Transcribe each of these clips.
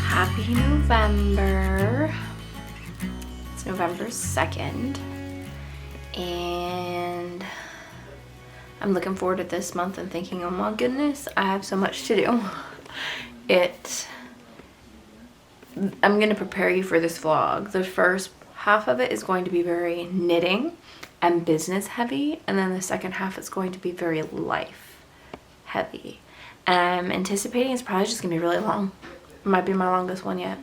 Happy November. It's November 2nd, and I'm looking forward to this month and thinking, oh my goodness, I have so much to do. I'm gonna prepare you for this vlog. The first half of it is going to be very knitting and business heavy, and then the second half is going to be very life heavy. And I'm anticipating it's probably just gonna be really long. It might be my longest one yet.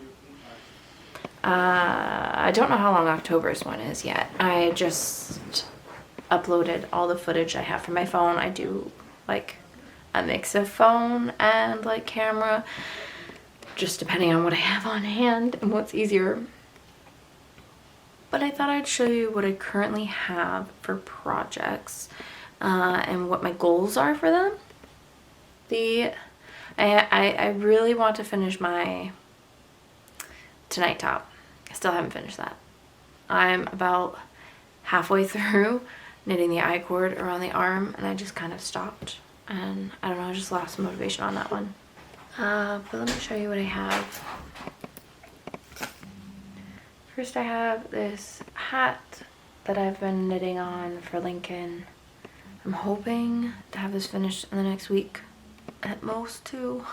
I don't know how long October's one is yet. I just uploaded all the footage I have from my phone. I do like a mix of phone and like camera, just depending on what I have on hand and what's easier. But I thought I'd show you what I currently have for projects and what my goals are for them. I really want to finish my tonight top. I still haven't finished that. I'm about halfway through knitting the I-cord around the arm, and I just kind of stopped. And I don't know, I just lost motivation on that one. But let me show you what I have. First I have this hat that I've been knitting on for Lincoln. I'm hoping to have this finished in the next week, at most 2.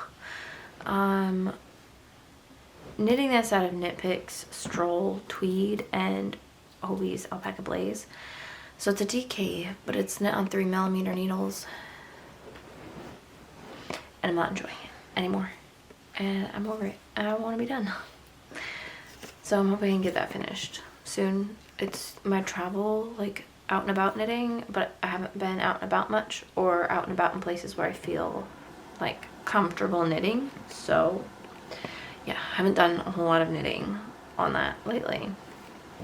Knitting this out of Knit Picks, Stroll, Tweed, and Hobbies Alpaca Blaze. So it's a DK, but it's knit on 3mm needles. And I'm not enjoying it anymore. And I'm over it. I want to be done. So I'm hoping I can get that finished soon. It's my travel, like out and about knitting, but I haven't been out and about much, or out and about in places where I feel like comfortable knitting. So yeah, I haven't done a whole lot of knitting on that lately.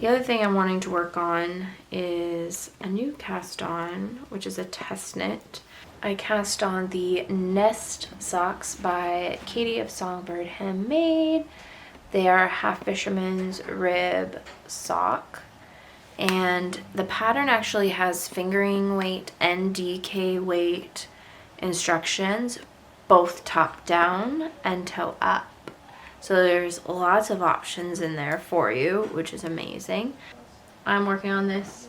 The other thing I'm wanting to work on is a new cast on, which is a test knit. I cast on the Nest socks by Katie of Songbird Handmade. They are half fisherman's rib sock, and the pattern actually has fingering weight and DK weight instructions, both top down and toe up. So there's lots of options in there for you, which is amazing. I'm working on this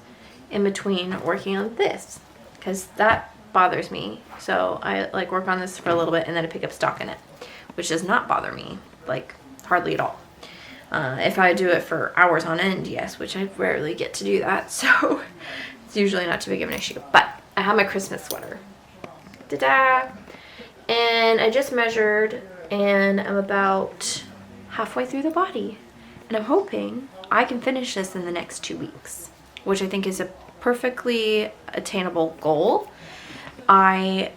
in between working on this, because that bothers me. So I like work on this for a little bit and then I pick up stock in it, which does not bother me, like hardly at all. If I do it for hours on end, yes, which I rarely get to do that, so it's usually not too big of an issue. But I have my Christmas sweater. Ta-da! And I just measured, and I'm about halfway through the body. And I'm hoping I can finish this in the next 2 weeks, which I think is a perfectly attainable goal. I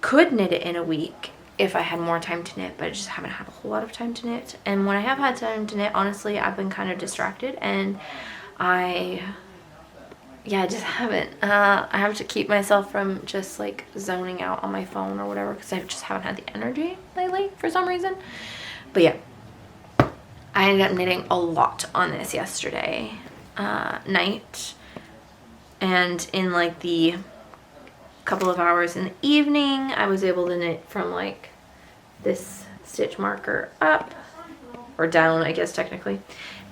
could knit it in a week if I had more time to knit, but I just haven't had a whole lot of time to knit. And when I have had time to knit, honestly, I've been kind of distracted, and I just haven't. I have to keep myself from just like zoning out on my phone or whatever, because I just haven't had the energy lately for some reason. But yeah, I ended up knitting a lot on this yesterday night, and in like the couple of hours in the evening, I was able to knit from like this stitch marker up, or down, I guess technically,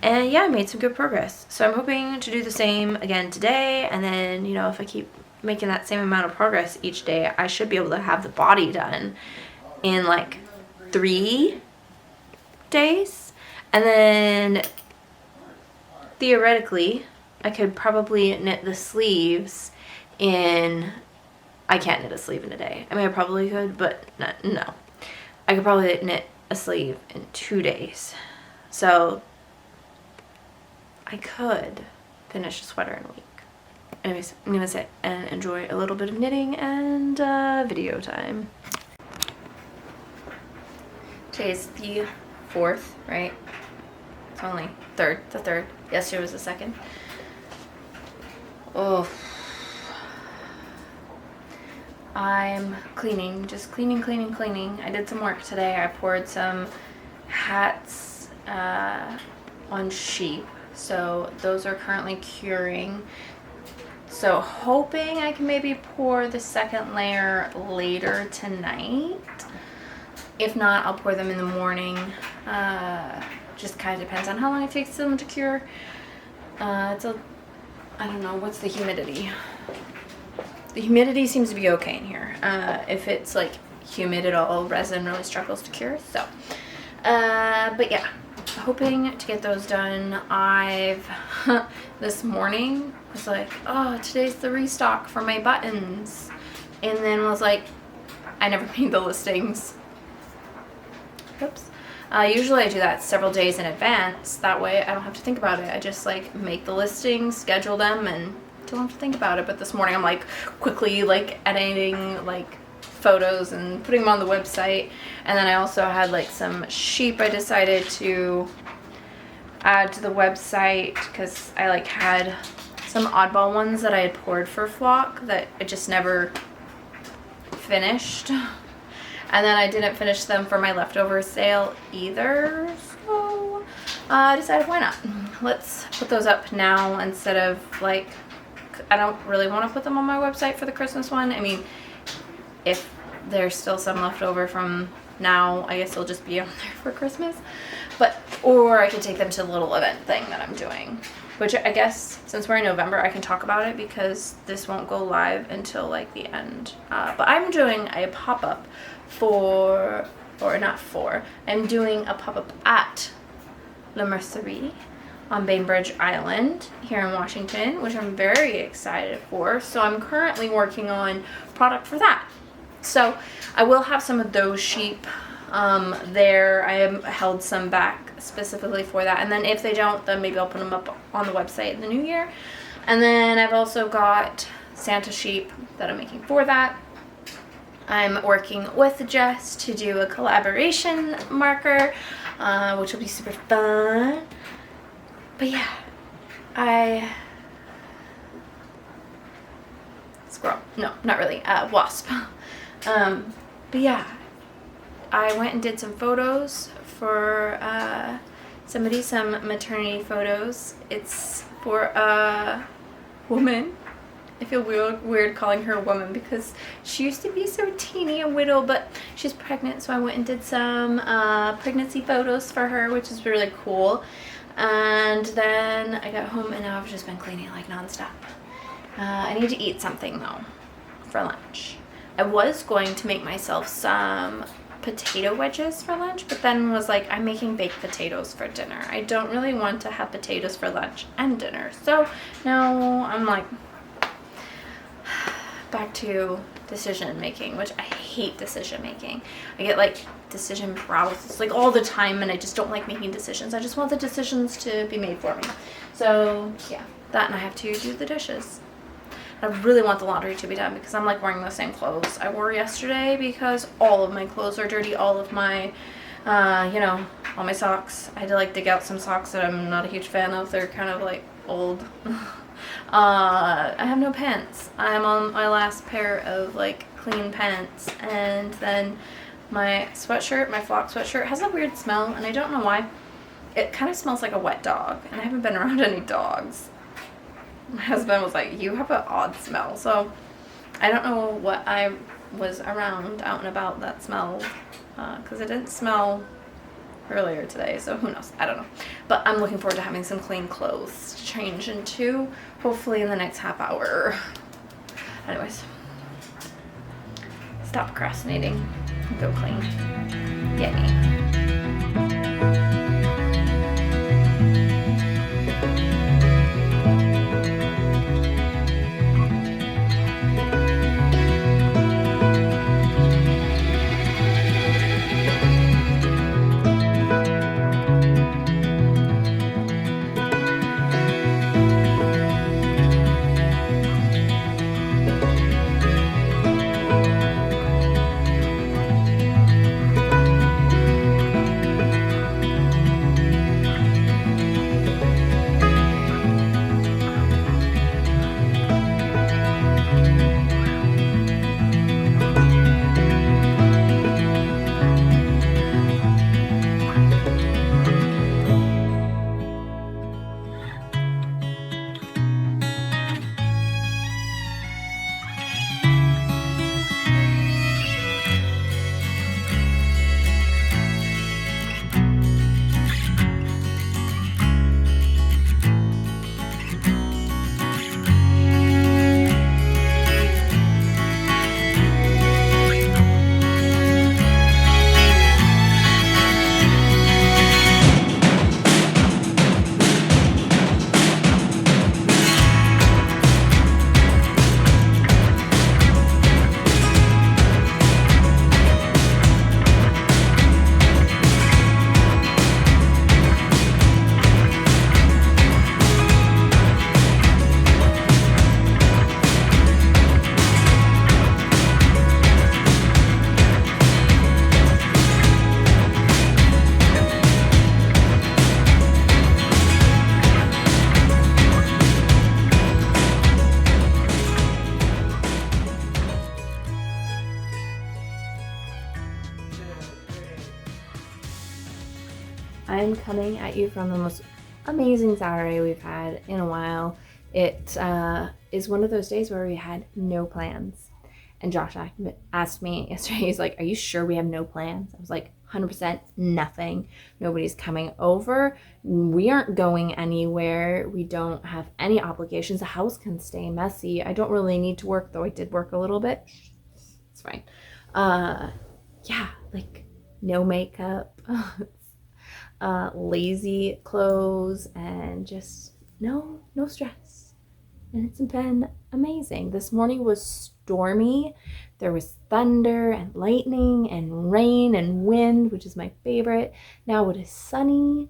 And yeah, I made some good progress. So I'm hoping to do the same again today. And then, you know, if I keep making that same amount of progress each day, I should be able to have the body done in like 3 days. And then theoretically, I could probably knit the sleeves in, I can't knit a sleeve in a day. I mean, I probably could, but no. I could probably knit a sleeve in 2 days. So I could finish a sweater in a week. Anyways, I'm gonna sit and enjoy a little bit of knitting and video time. Today's the 4th, right? It's only the 3rd. Yesterday was the 2nd. Oh. I'm cleaning, just cleaning. I did some work today. I poured some hats on sheep, so those are currently curing. So hoping I can maybe pour the 2nd layer later tonight. If not, I'll pour them in the morning. Just kind of depends on how long it takes them to cure. I don't know, what's the humidity? The humidity seems to be okay in here. If it's like humid at all, resin really struggles to cure. So, but yeah, hoping to get those done. This morning was like, oh, today's the restock for my buttons. And then was like, I never made the listings. Oops. Usually I do that several days in advance. That way I don't have to think about it. I just like make the listings, schedule them, and don't have to think about it. But this morning I'm like quickly like editing like photos and putting them on the website. And then I also had like some sheep I decided to add to the website because I like had some oddball ones that I had poured for flock that I just never finished. And then I didn't finish them for my leftover sale either. So I decided, why not? Let's put those up now instead of like, I don't really want to put them on my website for the Christmas one. I mean, if there's still some left over from now, I guess they'll just be on there for Christmas. But, or I could take them to the little event thing that I'm doing. Which I guess, since we're in November, I can talk about it because this won't go live until like the end. But I'm doing a pop-up I'm doing a pop-up at La Mercerie on Bainbridge Island here in Washington, which I'm very excited for. So I'm currently working on product for that. So I will have some of those sheep there. I have held some back specifically for that. And then if they don't, then maybe I'll put them up on the website in the new year. And then I've also got Santa sheep that I'm making for that. I'm working with Jess to do a collaboration marker, which will be super fun. But yeah, squirrel. No, not really. Wasp. But yeah, I went and did some photos for some maternity photos. It's for a woman. I feel weird calling her a woman because she used to be so teeny and little, but she's pregnant, so I went and did some pregnancy photos for her, which is really cool. And then I got home and now I've just been cleaning like nonstop. I need to eat something though for lunch. I was going to make myself some potato wedges for lunch, but then was like, I'm making baked potatoes for dinner. I don't really want to have potatoes for lunch and dinner. So now I'm like, back to decision making, which I hate decision making. I get like decision paralysis like all the time, and I just don't like making decisions. I just want the decisions to be made for me. So yeah, that, and I have to do the dishes. I really want the laundry to be done because I'm like wearing the same clothes I wore yesterday because all of my clothes are dirty. All of my all my socks. I had to like dig out some socks that I'm not a huge fan of. They're kind of like old. I have no pants. I'm on my last pair of like clean pants, and then my sweatshirt, my flock sweatshirt, has a weird smell, and I don't know why. It kind of smells like a wet dog, and I haven't been around any dogs. My husband was like, you have an odd smell. So I don't know what I was around out and about that smelled, because it didn't smell earlier today, so who knows? I don't know. But I'm looking forward to having some clean clothes to change into, hopefully in the next half hour. Anyways, stop procrastinating. Go clean. Yay. I'm coming at you from the most amazing Saturday we've had in a while. It is one of those days where we had no plans. And Josh asked me yesterday, he's like, are you sure we have no plans? I was like, 100% nothing. Nobody's coming over. We aren't going anywhere. We don't have any obligations. The house can stay messy. I don't really need to work, though I did work a little bit. It's fine. Yeah, like no makeup. Lazy clothes and just no stress, and it's been amazing. This morning was stormy. There was thunder and lightning and rain and wind, which is my favorite. Now it is sunny,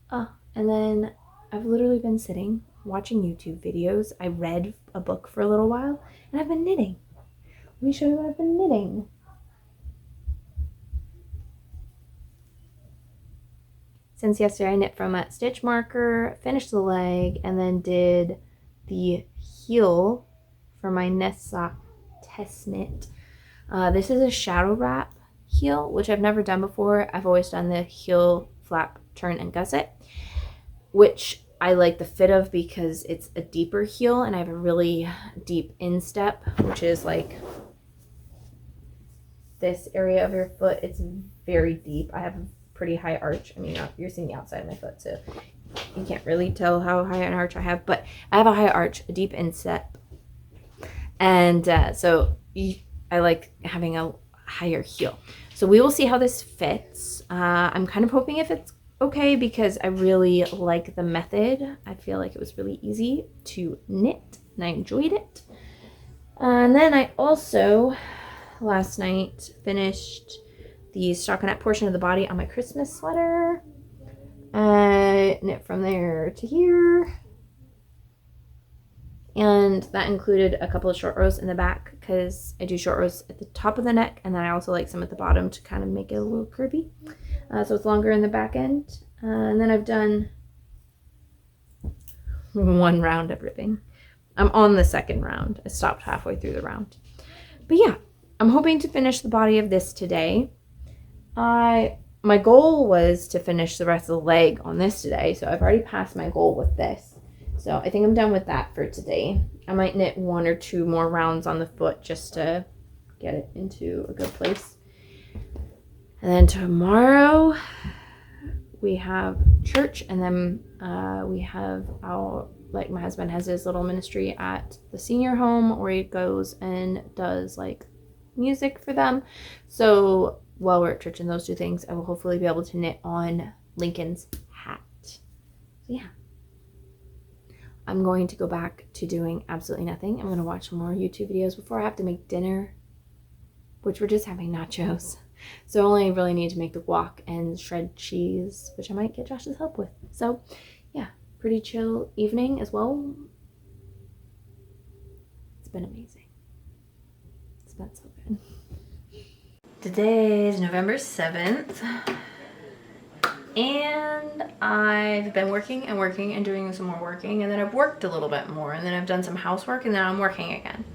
and then I've literally been sitting watching YouTube videos. I read a book for a little while, and I've been knitting. Let me show you what I've been knitting. Since yesterday I knit from a stitch marker, finished the leg, and then did the heel for my Nest Sock test knit. This is a shadow wrap heel, which I've never done before. I've always done the heel, flap, turn, and gusset, which I like the fit of because it's a deeper heel and I have a really deep instep, which is like this area of your foot. It's very deep. I have a pretty high arch. I mean, you're seeing the outside of my foot, so you can't really tell how high an arch I have, but I have a high arch, a deep instep, and so I like having a higher heel. So we will see how this fits. I'm kind of hoping if it's okay because I really like the method. I feel like it was really easy to knit and I enjoyed it. And then I also last night finished the stockinette portion of the body on my Christmas sweater. I knit from there to here. And that included a couple of short rows in the back because I do short rows at the top of the neck, and then I also like some at the bottom to kind of make it a little curvy. So it's longer in the back end. And then I've done one round of ribbing. I'm on the second round. I stopped halfway through the round. But yeah, I'm hoping to finish the body of this today. My goal was to finish the rest of the leg on this today, so I've already passed my goal with this. So I think I'm done with that for today. I might knit 1 or 2 more rounds on the foot just to get it into a good place. And then tomorrow, we have church, and then we have our, like, my husband has his little ministry at the senior home where he goes and does like music for them. So while we're at church and those two things, I will hopefully be able to knit on Lincoln's hat. So yeah, I'm going to go back to doing absolutely nothing. I'm going to watch some more YouTube videos before I have to make dinner, which we're just having nachos. So I only really need to make the guac and shred cheese, which I might get Josh's help with. So yeah, pretty chill evening as well. It's been amazing. It's been so good. Today is November 7th. And I've been working and working and doing some more working, and then I've worked a little bit more, and then I've done some housework, and then I'm working again.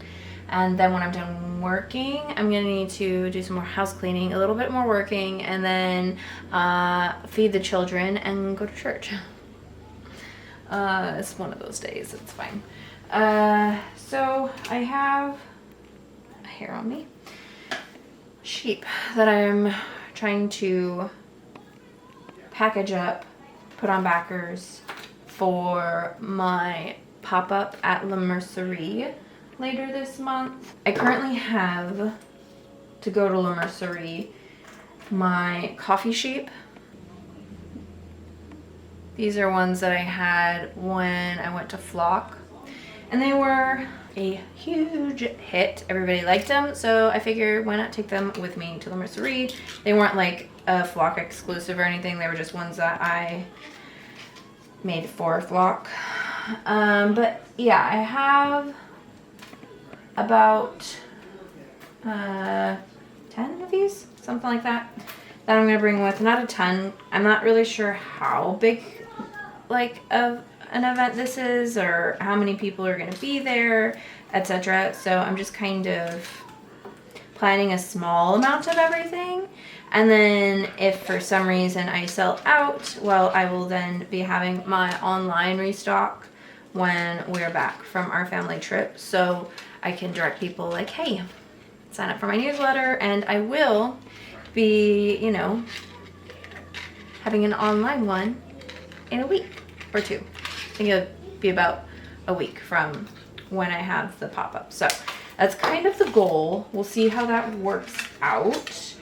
And then when I'm done working, I'm gonna need to do some more house cleaning, a little bit more working, and then feed the children and go to church. It's one of those days, it's fine. So I have a hair on me. Sheep that I'm trying to package up, put on backers for my pop-up at La Mercerie later this month. I currently have, to go to La Mercerie, my coffee sheep. These are ones that I had when I went to Flock, and they were a huge hit. Everybody liked them, so I figured why not take them with me to La Mercerie. They weren't like a Flock exclusive or anything. They were just ones that I made for Flock. But yeah, I have about 10 of these, something like that, that I'm gonna bring with. Not a ton. I'm not really sure how big like of an event this is or how many people are gonna be there, etc. So I'm just kind of planning a small amount of everything, and then if for some reason I sell out, well, I will then be having my online restock when we're back from our family trip, so I can direct people like, hey, sign up for my newsletter, and I will be, you know, having an online one in a week or two. I think it'll be about a week from when I have the pop-up. So that's kind of the goal. We'll see how that works out.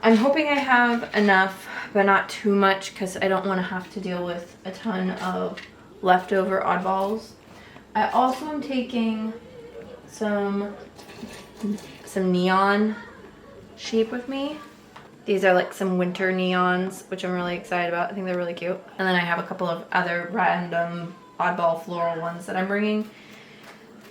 I'm hoping I have enough, but not too much, because I don't want to have to deal with a ton of leftover oddballs. I also am taking some neon sheep with me. These are like some winter neons, which I'm really excited about. I think they're really cute. And then I have a couple of other random oddball floral ones that I'm bringing.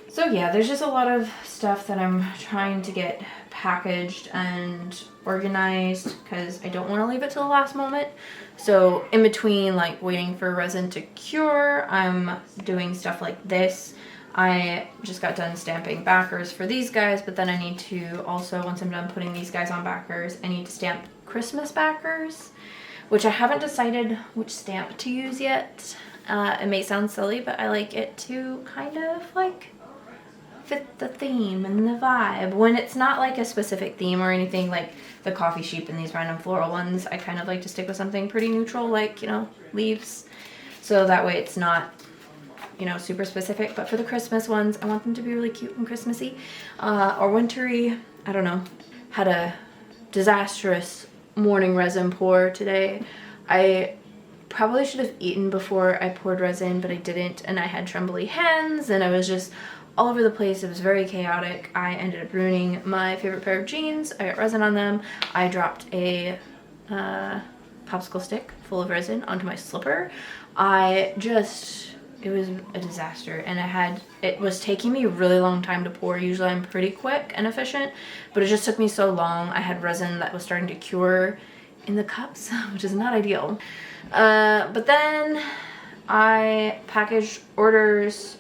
So yeah, there's just a lot of stuff that I'm trying to get packaged and organized, because I don't want to leave it till the last moment. So in between like waiting for resin to cure, I'm doing stuff like this. I just got done stamping backers for these guys, but then I need to also, once I'm done putting these guys on backers, I need to stamp Christmas backers, which I haven't decided which stamp to use yet. It may sound silly, but I like it to kind of like fit the theme and the vibe. When it's not like a specific theme or anything, like the coffee sheep and these random floral ones, I kind of like to stick with something pretty neutral, like, you know, leaves. So that way it's not, you know, super specific. But for the Christmas ones, I want them to be really cute and Christmassy or wintry. I don't know. Had a disastrous morning resin pour today. I probably should have eaten before I poured resin, but I didn't, and I had trembly hands, and I was just all over the place. It was very chaotic. I ended up ruining my favorite pair of jeans. I got resin on them. I dropped a popsicle stick full of resin onto my slipper. It was a disaster, and it was taking me a really long time to pour. Usually I'm pretty quick and efficient, but it just took me so long. I had resin that was starting to cure in the cups, which is not ideal. But then I packaged orders,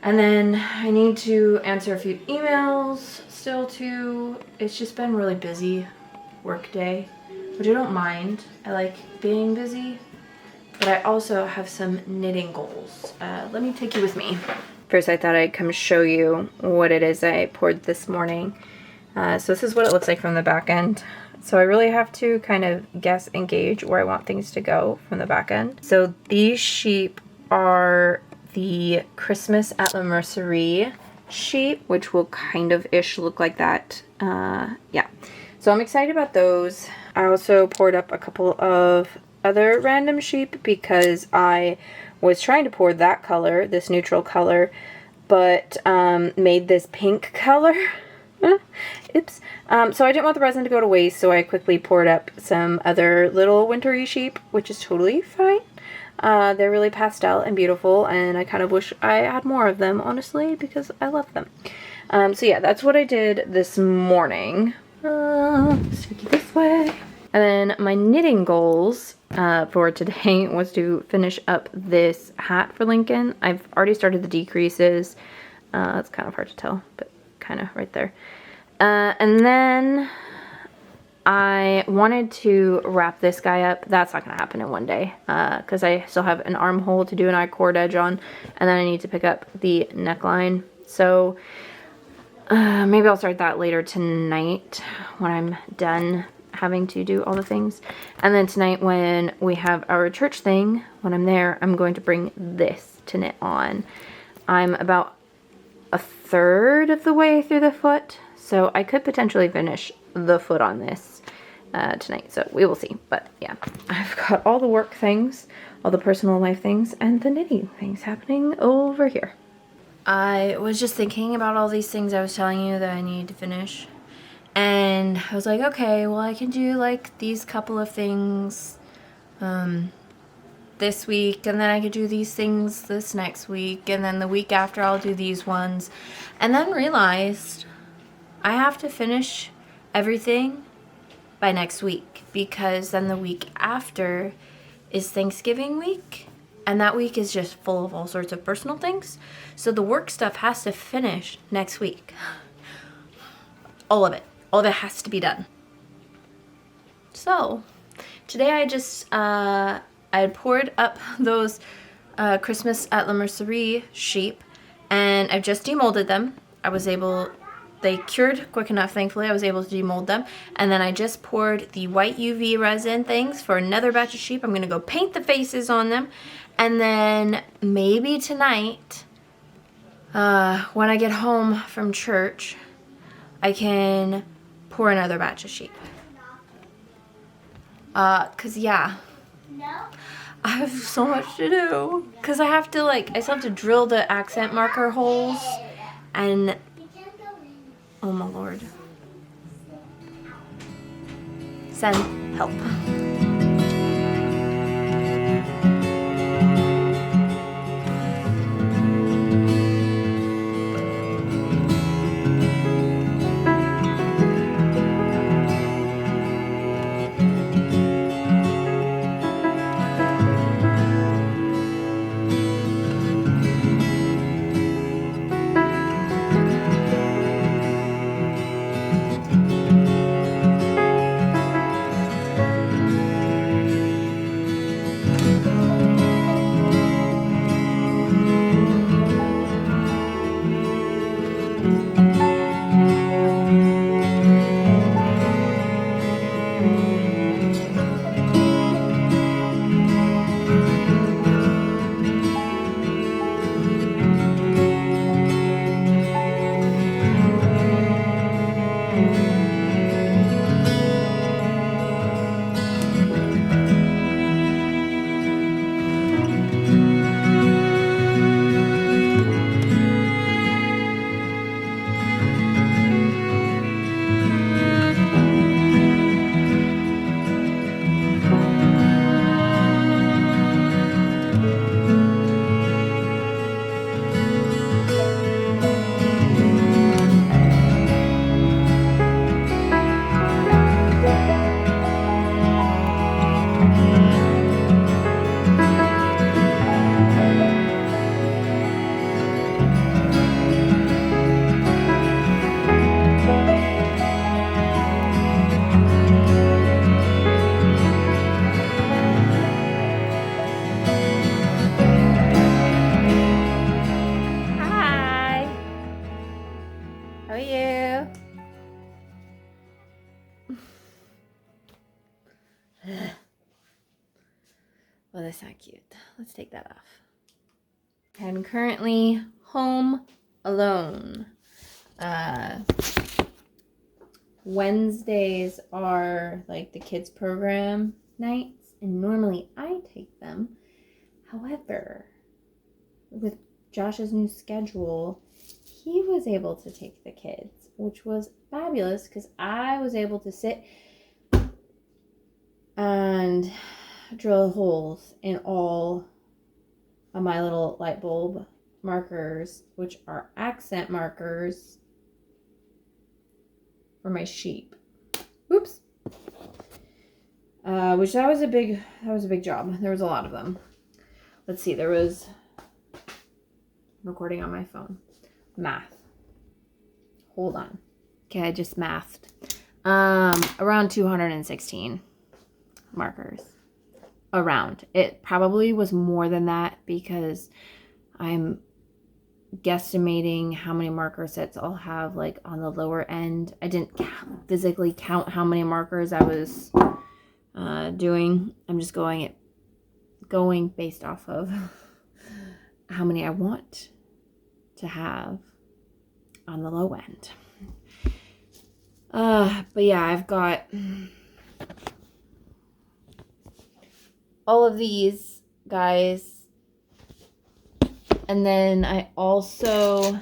and then I need to answer a few emails still too. It's just been really busy work day, which I don't mind. I like being busy. But I also have some knitting goals. Let me take you with me. First, I thought I'd come show you what it is I poured this morning. So this is what it looks like from the back end. So I really have to kind of guess and gauge where I want things to go from the back end. So these sheep are the Christmas at La Mercerie sheep, which will kind of ish look like that. Yeah. So I'm excited about those. I also poured up a couple of other random sheep because I was trying to pour that color, this neutral color, but made this pink color. Oops. So I didn't want the resin to go to waste, so I quickly poured up some other little wintry sheep, which is totally fine. They're really pastel and beautiful, and I kind of wish I had more of them, honestly, because I love them. So yeah, that's what I did this morning. Sticky this way. And then my knitting goals for today was to finish up this hat for Lincoln. I've already started the decreases. It's kind of hard to tell, but kind of right there. And then I wanted to wrap this guy up. That's not going to happen in one day because I still have an armhole to do an I-cord edge on, and then I need to pick up the neckline. So maybe I'll start that later tonight when I'm done having to do all the things. And then tonight when we have our church thing, when I'm there, I'm going to bring this to knit on. I'm about a third of the way through the foot, so I could potentially finish the foot on this tonight, so we will see. But yeah, I've got all the work things, all the personal life things, and the knitting things happening over here. I was just thinking about all these things I was telling you that I needed to finish, and I was like, okay, well I can do like these couple of things this week, and then I could do these things this next week, and then the week after I'll do these ones, and then realized I have to finish everything by next week, because then the week after is Thanksgiving week, and that week is just full of all sorts of personal things, so the work stuff has to finish next week. All of it has to be done. So today I just I had poured up those Christmas at La Mercerie sheep, and I've just demolded them. They cured quick enough, thankfully. I was able to demold them. And then I just poured the white UV resin things for another batch of sheep. I'm going to go paint the faces on them. And then maybe tonight, when I get home from church, I can pour another batch of sheep. Cause yeah, I have so much to do. Cause I still have to drill the accent marker holes, and oh my lord. Send help. Oh, that's not cute. Let's take that off. I'm currently home alone. Wednesdays are like the kids program nights, and normally I take them. However, with Josh's new schedule, he was able to take the kids, which was fabulous because I was able to sit and drill holes in all of my little light bulb markers, which are accent markers for my sheep. Oops. Which that was a big job. There was a lot of them. Let's see, there was recording on my phone. Math. Hold on. Okay, I just mathed. Around 216 markers. Around. It probably was more than that because I'm guesstimating how many marker sets I'll have like on the lower end. I didn't physically count how many markers I was doing. I'm just going based off of how many I want to have on the low end. But yeah, I've got all of these guys, and then I also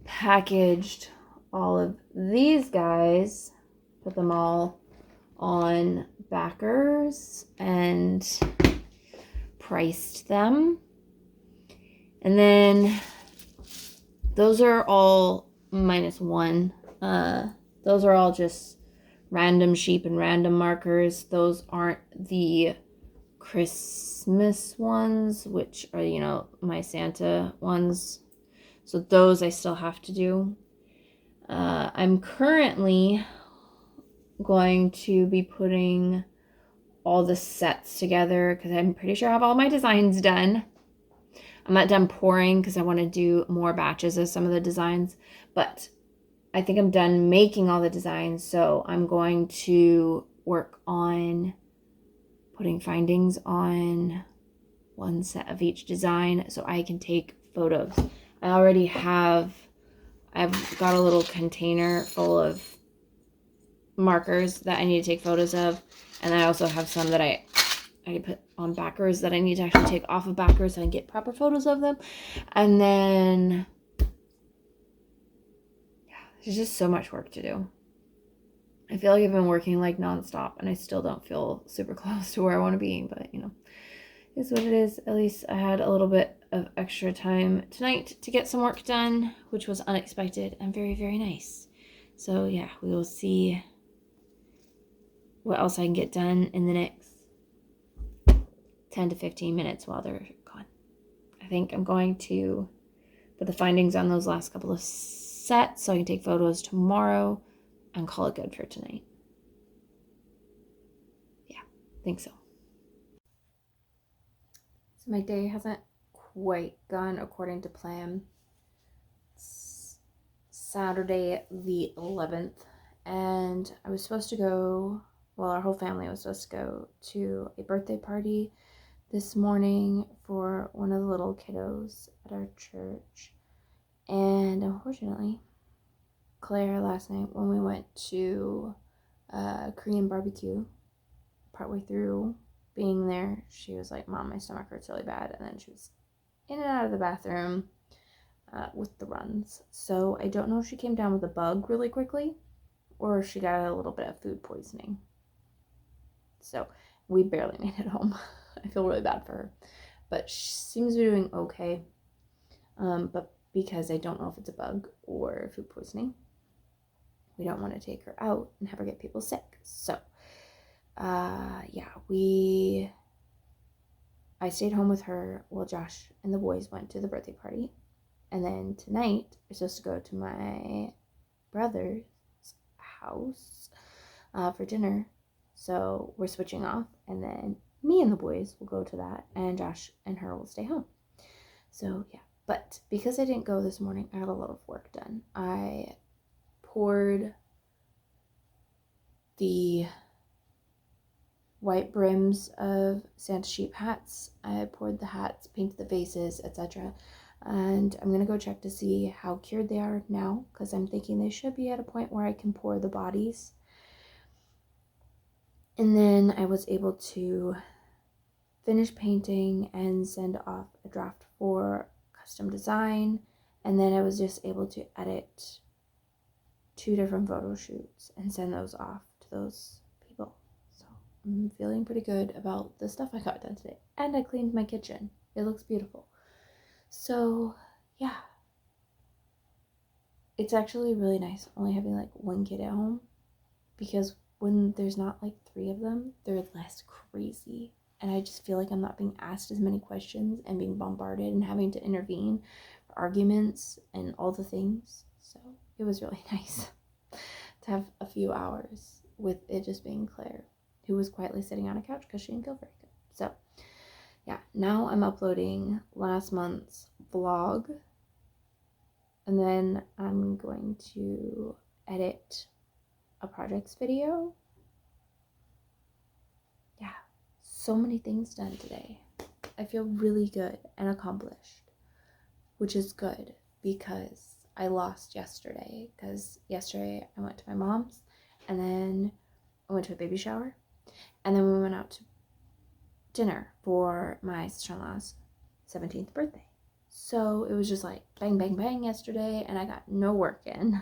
packaged all of these guys, put them all on backers and priced them. And then those are all -1. Those are all just random sheep and random markers. Those aren't the Christmas ones, which are, you know, my Santa ones. So those I still have to do. I'm currently going to be putting all the sets together because I'm pretty sure I have all my designs done. I'm not done pouring because I want to do more batches of some of the designs, but I think I'm done making all the designs, so I'm going to work on putting findings on one set of each design so I can take photos. I've got a little container full of markers that I need to take photos of, and I also have some that I put on backers that I need to actually take off of backers so I can get proper photos of them. And then there's just so much work to do. I feel like I've been working like nonstop and I still don't feel super close to where I want to be, but you know, it's what it is. At least I had a little bit of extra time tonight to get some work done, which was unexpected and very, very nice. So yeah, we will see what else I can get done in the next 10 to 15 minutes while they're gone. I think I'm going to put the findings on those last couple of sets so I can take photos tomorrow and call it good for tonight. Yeah, I think so. So my day hasn't quite gone according to plan. It's Saturday the 11th, and I was supposed to go, well, our whole family was supposed to go to a birthday party this morning for one of the little kiddos at our church. And unfortunately, Claire last night when we went to Korean barbecue, partway through being there, she was like, "Mom, my stomach hurts really bad," and then she was in and out of the bathroom with the runs. So I don't know if she came down with a bug really quickly or if she got a little bit of food poisoning. So we barely made it home. I feel really bad for her, but she seems to be doing okay. But because I don't know if it's a bug or food poisoning, we don't want to take her out and have her get people sick. So yeah, I stayed home with her while Josh and the boys went to the birthday party. And then tonight, we're supposed to go to my brother's house for dinner. So we're switching off, and then me and the boys will go to that, and Josh and her will stay home. So yeah, but because I didn't go this morning, I got a lot of work done. I poured the white brims of Santa sheep hats. I poured the hats, painted the faces, etc. And I'm gonna go check to see how cured they are now, because I'm thinking they should be at a point where I can pour the bodies. And then I was able to finish painting and send off a draft for custom design. And then I was just able to edit 2 different photo shoots and send those off to those people. So I'm feeling pretty good about the stuff I got done today. And I cleaned my kitchen. It looks beautiful. So yeah, it's actually really nice only having like 1 kid at home, because when there's not like 3 of them, they're less crazy. And I just feel like I'm not being asked as many questions and being bombarded and having to intervene for arguments and all the things. So it was really nice to have a few hours with it just being Claire, who was quietly sitting on a couch because she didn't feel very good. So yeah, now I'm uploading last month's vlog, and then I'm going to edit a projects video. Yeah, so many things done today. I feel really good and accomplished, which is good because I lost yesterday, because yesterday I went to my mom's, and then I went to a baby shower, and then we went out to dinner for my sister-in-law's 17th birthday. So it was just like bang, bang, bang yesterday, and I got no work in.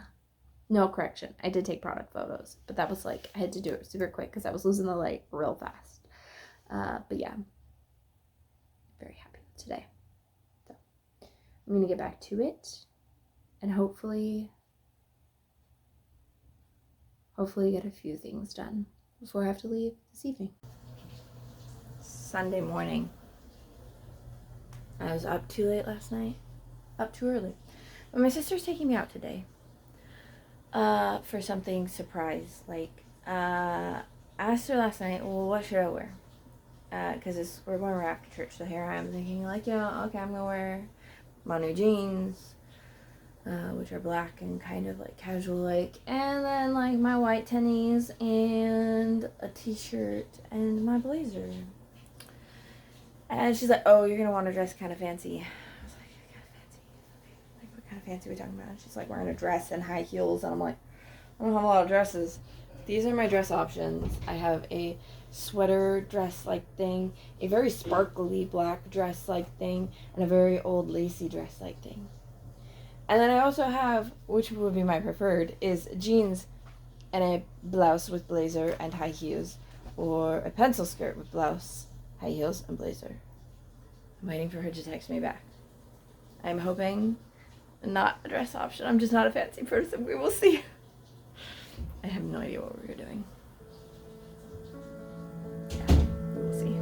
No, correction, I did take product photos, but that was like, I had to do it super quick because I was losing the light real fast. But yeah, very happy with today. So I'm gonna get back to it, and hopefully get a few things done before I have to leave this evening. Sunday morning. I was up too late last night. Up too early. But my sister's taking me out today. For something surprise. Like, I asked her last night, well, what should I wear? Because we're going right after church, so here I am thinking, like, yeah, okay, I'm gonna wear my new jeans, which are black and kind of like casual like, and then like my white tennies and a t-shirt and my blazer. And she's like, oh, you're gonna want to dress kind of fancy. I was like, kind of fancy? Okay. Like, what kind of fancy are we talking about? And she's like wearing a dress and high heels, and I'm like, I don't have a lot of dresses. These are my dress options. I have a sweater dress-like thing, a very sparkly black dress-like thing, and a very old lacy dress-like thing. And then I also have, which would be my preferred, is jeans and a blouse with blazer and high heels, or a pencil skirt with blouse, high heels, and blazer. I'm waiting for her to text me back. I'm hoping not a dress option. I'm just not a fancy person. We will see. I have no idea what we're doing. Yeah, we'll see.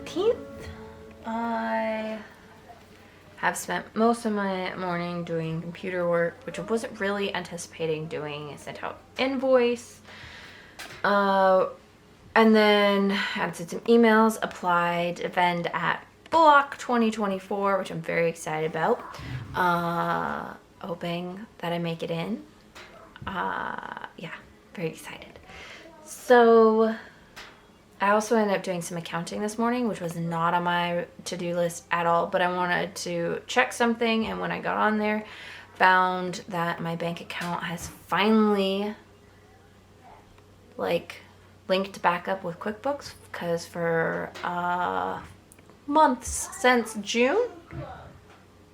15th. I have spent most of my morning doing computer work, which I wasn't really anticipating doing. I sent out invoice, and then answered some emails, applied to vend at Block 2024, which I'm very excited about. Hoping that I make it in. Yeah, very excited. So I also ended up doing some accounting this morning, which was not on my to-do list at all, but I wanted to check something, and when I got on there, found that my bank account has finally linked back up with QuickBooks, because for months since June,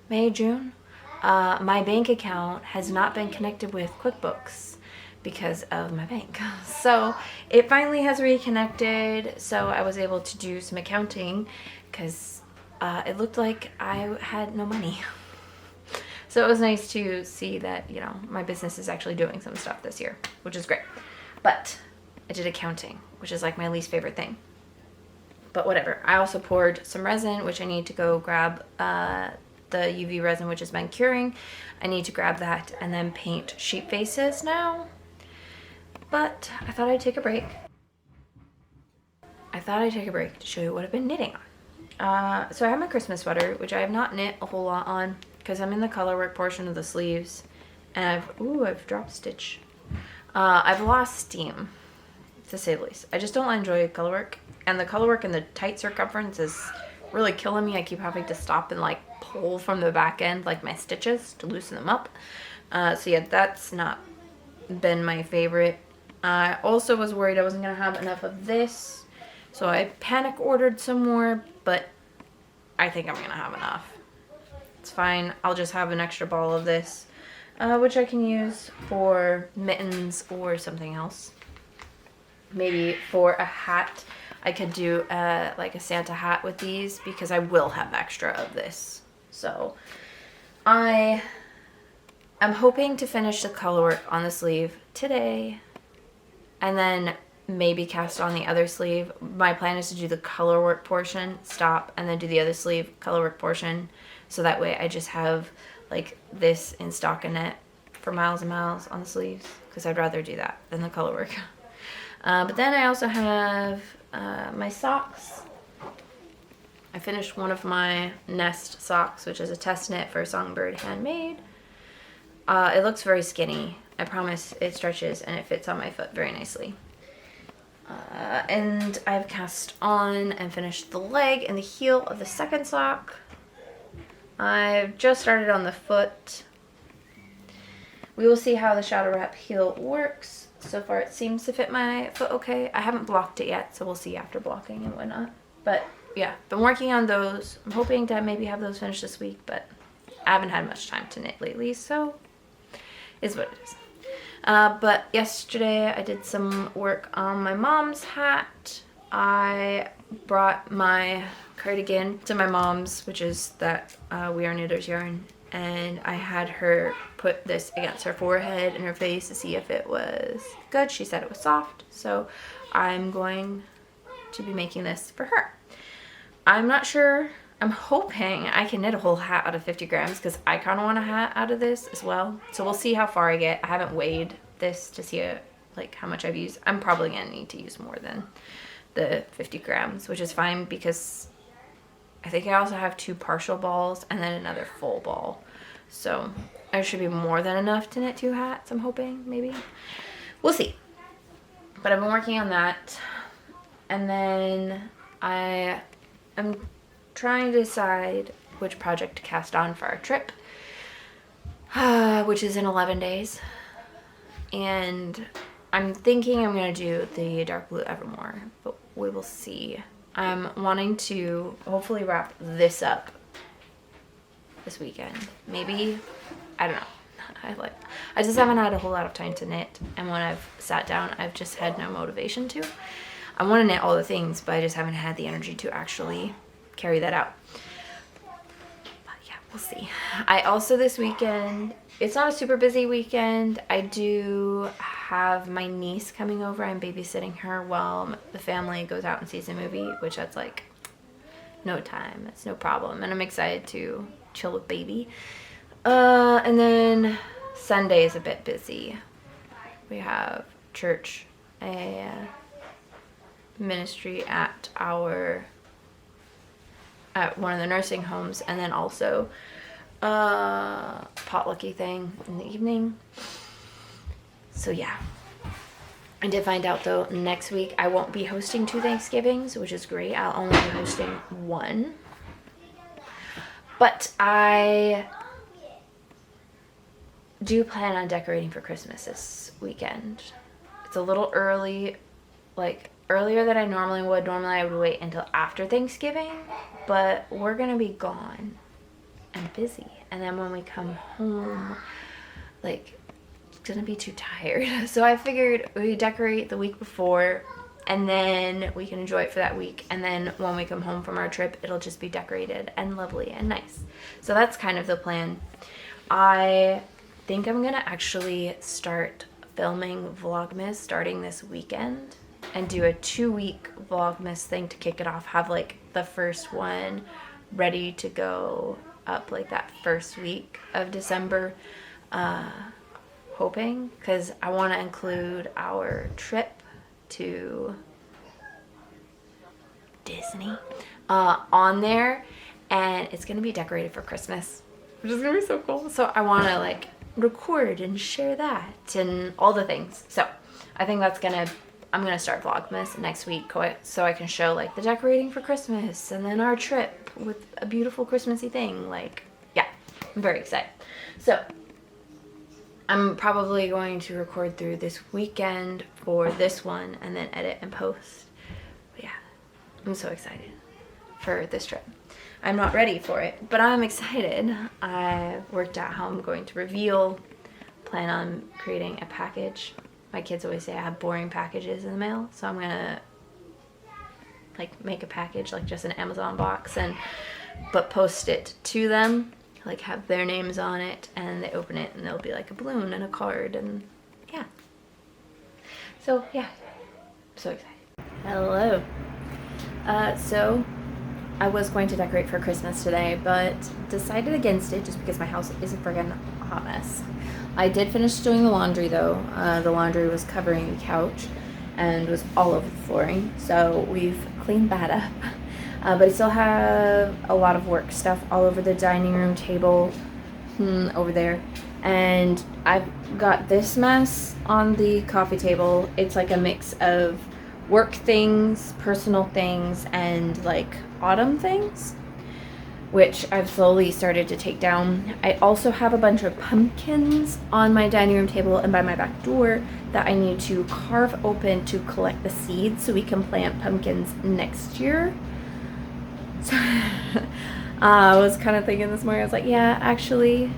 my bank account has not been connected with QuickBooks because of my bank. So it finally has reconnected, so I was able to do some accounting because it looked like I had no money. So it was nice to see that, you know, my business is actually doing some stuff this year, which is great. But I did accounting, which is like my least favorite thing. But whatever. I also poured some resin, which I need to go grab the UV resin, which has been curing. I need to grab that and then paint sheep faces now. But I thought I'd take a break. To show you what I've been knitting on. So I have my Christmas sweater, which I have not knit a whole lot on because I'm in the color work portion of the sleeves, and I've drop stitch. I've lost steam, to say the least. I just don't enjoy color work, and the color work in the tight circumference is really killing me. I keep having to stop and like pull from the back end, like my stitches, to loosen them up. So yeah, that's not been my favorite. I also was worried I wasn't gonna have enough of this, so I panic ordered some more, but I think I'm gonna have enough. It's fine. I'll just have an extra ball of this, which I can use for mittens or something else. Maybe for a hat, I could do like a Santa hat with these because I will have extra of this. So I am hoping to finish the color work on the sleeve today and then maybe cast on the other sleeve. My plan is to do the color work portion, stop, and then do the other sleeve color work portion. So that way I just have like this in stockinette for miles and miles on the sleeves, because I'd rather do that than the color work. But then I also have my socks. I finished one of my nest socks, which is a test knit for Songbird Handmade. It looks very skinny. I promise it stretches and it fits on my foot very nicely. And I've cast on and finished the leg and the heel of the second sock. I've just started on the foot. We will see how the shadow wrap heel works. So far it seems to fit my foot okay. I haven't blocked it yet, so we'll see after blocking and whatnot. But yeah, been working on those. I'm hoping to maybe have those finished this week, but I haven't had much time to knit lately, so is what it is. But yesterday I did some work on my mom's hat. I brought my cardigan to my mom's, which is that We Are Knitters yarn, and I had her put this against her forehead and her face to see if it was good. She said it was soft, so I'm going to be making this for her. I'm not sure. I'm hoping I can knit a whole hat out of 50 grams because I kind of want a hat out of this as well. So we'll see how far I get. I haven't weighed this to see like how much I've used. I'm probably going to need to use more than the 50 grams, which is fine because I think I also have 2 partial balls and then another full ball. So there should be more than enough to knit 2 hats, I'm hoping, maybe. We'll see. But I've been working on that. And then I am trying to decide which project to cast on for our trip, which is in 11 days. And I'm thinking I'm going to do the dark blue Evermore, but we will see. I'm wanting to hopefully wrap this up this weekend. Maybe, I don't know. I just haven't had a whole lot of time to knit, and when I've sat down, I've just had no motivation to. I want to knit all the things, but I just haven't had the energy to actually carry that out. But yeah, we'll see. I also this weekend, it's not a super busy weekend. I do have my niece coming over. I'm babysitting her while the family goes out and sees a movie, which that's like no time. It's no problem. And I'm excited to chill with baby. And then Sunday is a bit busy. We have church, a ministry at one of the nursing homes, and then also a potlucky thing in the evening. So yeah. I did find out though, next week I won't be hosting 2 Thanksgivings, which is great. I'll only be hosting 1. But I do plan on decorating for Christmas this weekend. It's a little early, like earlier than I normally would. Normally I would wait until after Thanksgiving, but we're gonna be gone and busy. And then when we come home, like, it's gonna be too tired. So I figured we decorate the week before, and then we can enjoy it for that week. And then when we come home from our trip, it'll just be decorated and lovely and nice. So that's kind of the plan. I think I'm gonna actually start filming Vlogmas starting this weekend and do a 2-week Vlogmas thing to kick it off. Have like the first one ready to go up like that first week of December. Hoping, because I want to include our trip to Disney on there, and it's gonna be decorated for Christmas, which is gonna be so cool. So I want to like record and share that and all the things. So I think I'm gonna start Vlogmas next week so I can show like the decorating for Christmas and then our trip with a beautiful Christmassy thing. Like, yeah, I'm very excited. So I'm probably going to record through this weekend for this one and then edit and post. But yeah, I'm so excited for this trip. I'm not ready for it, but I'm excited. I've worked out how I'm going to reveal, plan on creating a package. My kids always say I have boring packages in the mail, so I'm gonna like make a package, like just an Amazon box, but post it to them, like have their names on it, and they open it and there'll be like a balloon and a card, and yeah. So yeah, I'm so excited. Hello. So I was going to decorate for Christmas today, but decided against it just because my house is a friggin' hot mess. I did finish doing the laundry though. The laundry was covering the couch and was all over the flooring, so we've cleaned that up. But I still have a lot of work stuff all over the dining room table over there. And I've got this mess on the coffee table. It's like a mix of work things, personal things, and like autumn things, which I've slowly started to take down. I also have a bunch of pumpkins on my dining room table and by my back door that I need to carve open to collect the seeds so we can plant pumpkins next year. So I was kind of thinking this morning, I was like, yeah, actually,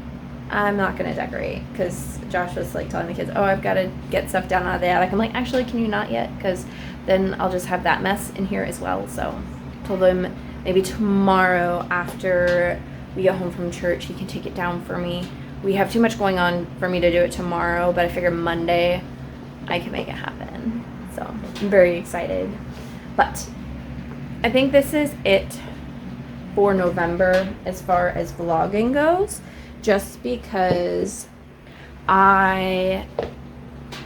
I'm not going to decorate, because Josh was like telling the kids, oh, I've got to get stuff down out of the attic. I'm like, actually, can you not yet? Because then I'll just have that mess in here as well. So I told him maybe tomorrow after we get home from church, he can take it down for me. We have too much going on for me to do it tomorrow, but I figure Monday I can make it happen. So I'm very excited. But I think this is it for November as far as vlogging goes, just because I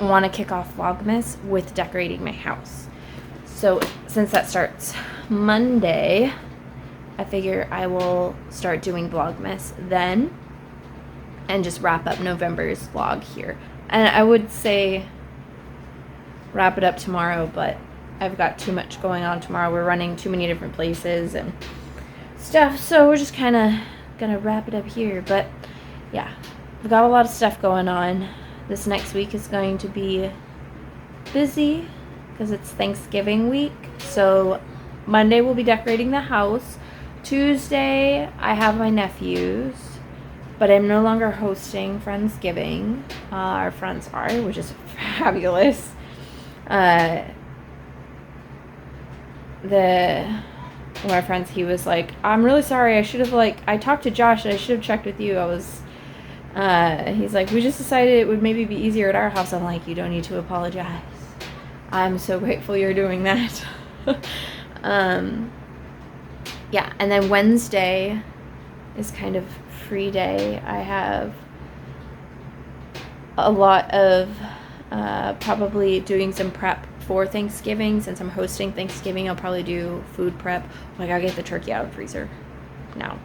want to kick off Vlogmas with decorating my house. So since that starts Monday, I figure I will start doing Vlogmas then and just wrap up November's vlog here. And I would say wrap it up tomorrow, but I've got too much going on tomorrow. We're running too many different places and stuff, so we're just kind of gonna wrap it up here. But yeah, we've got a lot of stuff going on. This next week is going to be busy because it's Thanksgiving week. So Monday we'll be decorating the house. Tuesday I have my nephews, but I'm no longer hosting Friendsgiving. Our friends are, which is fabulous. One of my friends, he was like, I'm really sorry, I talked to Josh and I should have checked with you. He's like, we just decided it would maybe be easier at our house. I'm like, you don't need to apologize. I'm so grateful you're doing that. yeah, and then Wednesday is kind of free day. I have a lot of probably doing some prep for Thanksgiving. Since I'm hosting Thanksgiving, I'll probably do food prep. I gotta get the turkey out of the freezer now.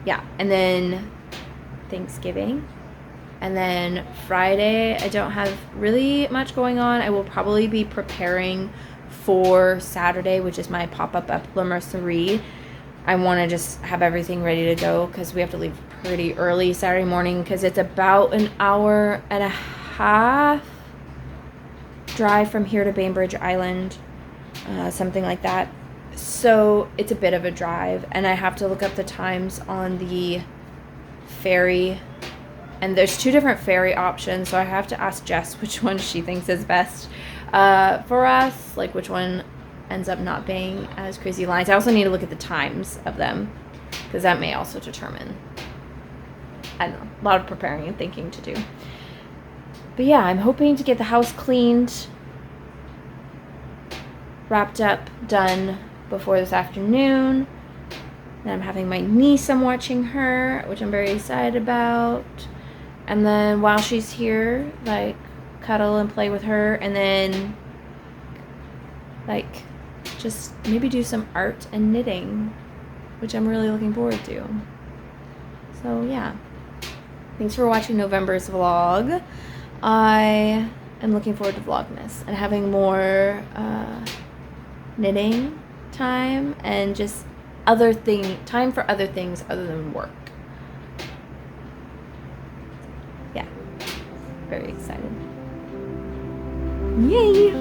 Yeah, and then Thanksgiving. And then Friday, I don't have really much going on. I will probably be preparing for Saturday, which is my pop-up anniversary. I want to just have everything ready to go because we have to leave pretty early Saturday morning because it's about an hour and a half drive from here to Bainbridge Island, something like that. So it's a bit of a drive, and I have to look up the times on the ferry. And there's 2 different ferry options, so I have to ask Jess which one she thinks is best for us, like which one ends up not being as crazy lines. I also need to look at the times of them, because that may also determine, I don't know, a lot of preparing and thinking to do. But yeah, I'm hoping to get the house cleaned, wrapped up, done before this afternoon. And I'm having my niece, I'm watching her, which I'm very excited about. And then while she's here, like, cuddle and play with her, and then, like, just maybe do some art and knitting, which I'm really looking forward to. So, yeah. Thanks for watching November's vlog. I am looking forward to Vlogmas and having more knitting time and just time for other things other than work. Yeah, very excited. Yay!